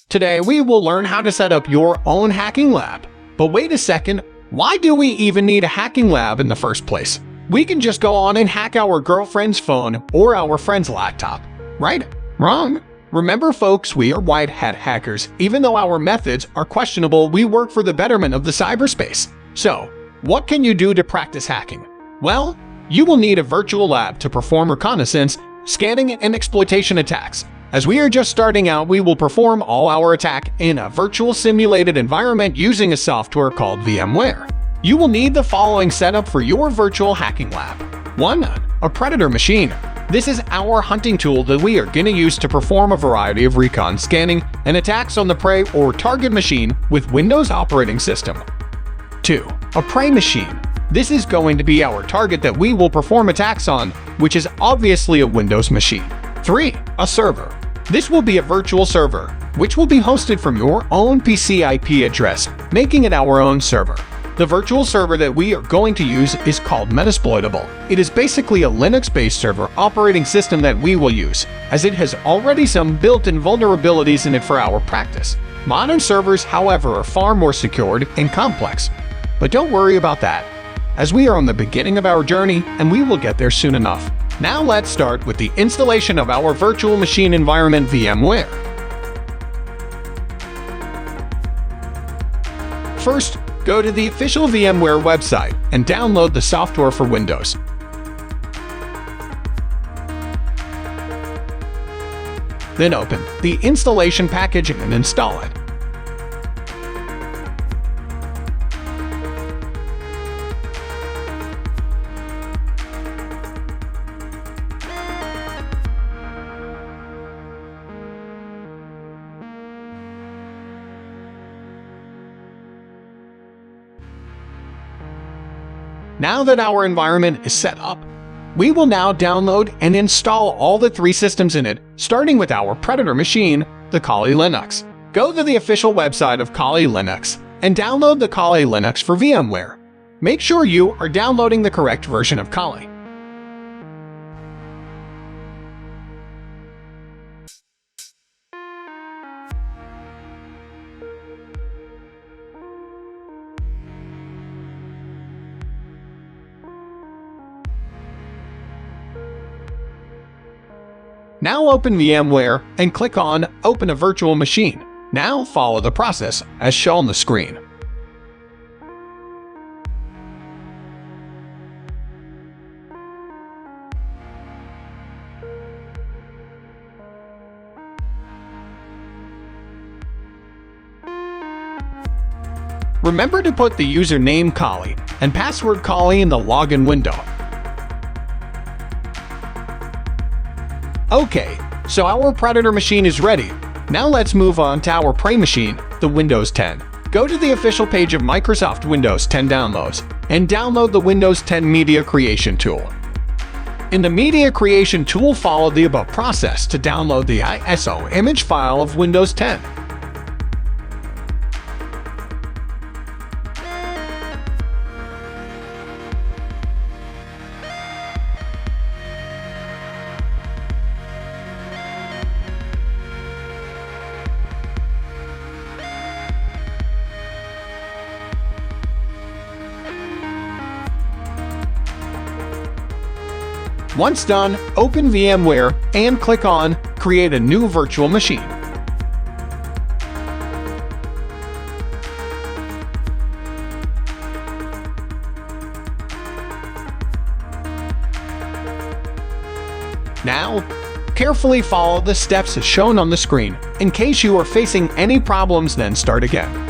Today, we will learn how to set up your own hacking lab. But wait a second, why do we even need a hacking lab in the first place? We can just go on and hack our girlfriend's phone or our friend's laptop, right? Wrong. Remember folks, we are white hat hackers. Even though our methods are questionable, we work for the betterment of the cyberspace. So, what can you do to practice hacking? Well, you will need a virtual lab to perform reconnaissance, scanning, and exploitation attacks. As we are just starting out, we will perform all our attack in a virtual simulated environment using a software called VMware. You will need the following setup for your virtual hacking lab. 1. A Predator machine. This is our hunting tool that we are going to use to perform a variety of recon scanning and attacks on the prey or target machine with Windows operating system. 2. A Prey machine. This is going to be our target that we will perform attacks on, which is obviously a Windows machine. 3. A server. This will be a virtual server, which will be hosted from your own PC IP address, making it our own server. The virtual server that we are going to use is called Metasploitable. It is basically a Linux-based server operating system that we will use, as it has already some built-in vulnerabilities in it for our practice. Modern servers, however, are far more secured and complex. But don't worry about that, as we are on the beginning of our journey and we will get there soon enough. Now let's start with the installation of our virtual machine environment VMware. First, go to the official VMware website and download the software for Windows. Then open the installation package and install it. Now that our environment is set up, we will now download and install all the 3 systems in it, starting with our Predator machine, the Kali Linux. Go to the official website of Kali Linux and download the Kali Linux for VMware. Make sure you are downloading the correct version of Kali. Now open VMware and click on Open a Virtual Machine. Now follow the process as shown on the screen. Remember to put the username Kali and password Kali in the login window. Okay, so our Predator machine is ready. Now let's move on to our Prey machine, the Windows 10. Go to the official page of Microsoft Windows 10 Downloads and download the Windows 10 Media Creation Tool. In the Media Creation Tool, follow the above process to download the ISO image file of Windows 10. Once done, open VMware and click on Create a new virtual machine. Now, carefully follow the steps as shown on the screen. In case you are facing any problems, then start again.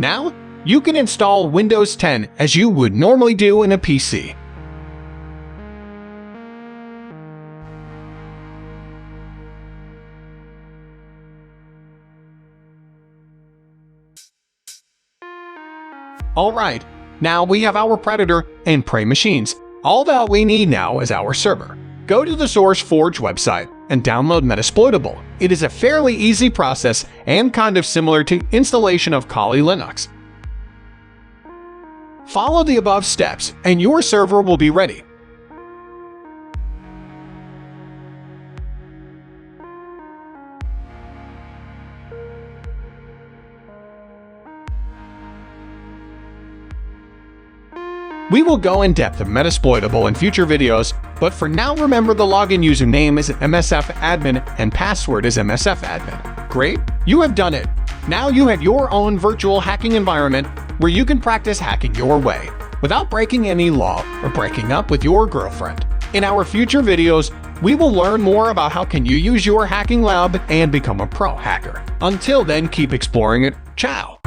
Now, you can install Windows 10 as you would normally do in a PC. Alright, now we have our predator and prey machines. All that we need now is our server. Go to the SourceForge website and download Metasploitable. It is a fairly easy process and kind of similar to installation of Kali Linux. Follow the above steps and your server will be ready. We will go in depth of Metasploitable in future videos, but for now remember the login username is msfadmin and password is msfadmin. Great, you have done it. Now you have your own virtual hacking environment where you can practice hacking your way, without breaking any law or breaking up with your girlfriend. In our future videos, we will learn more about how can you use your hacking lab and become a pro hacker. Until then, keep exploring it. Ciao!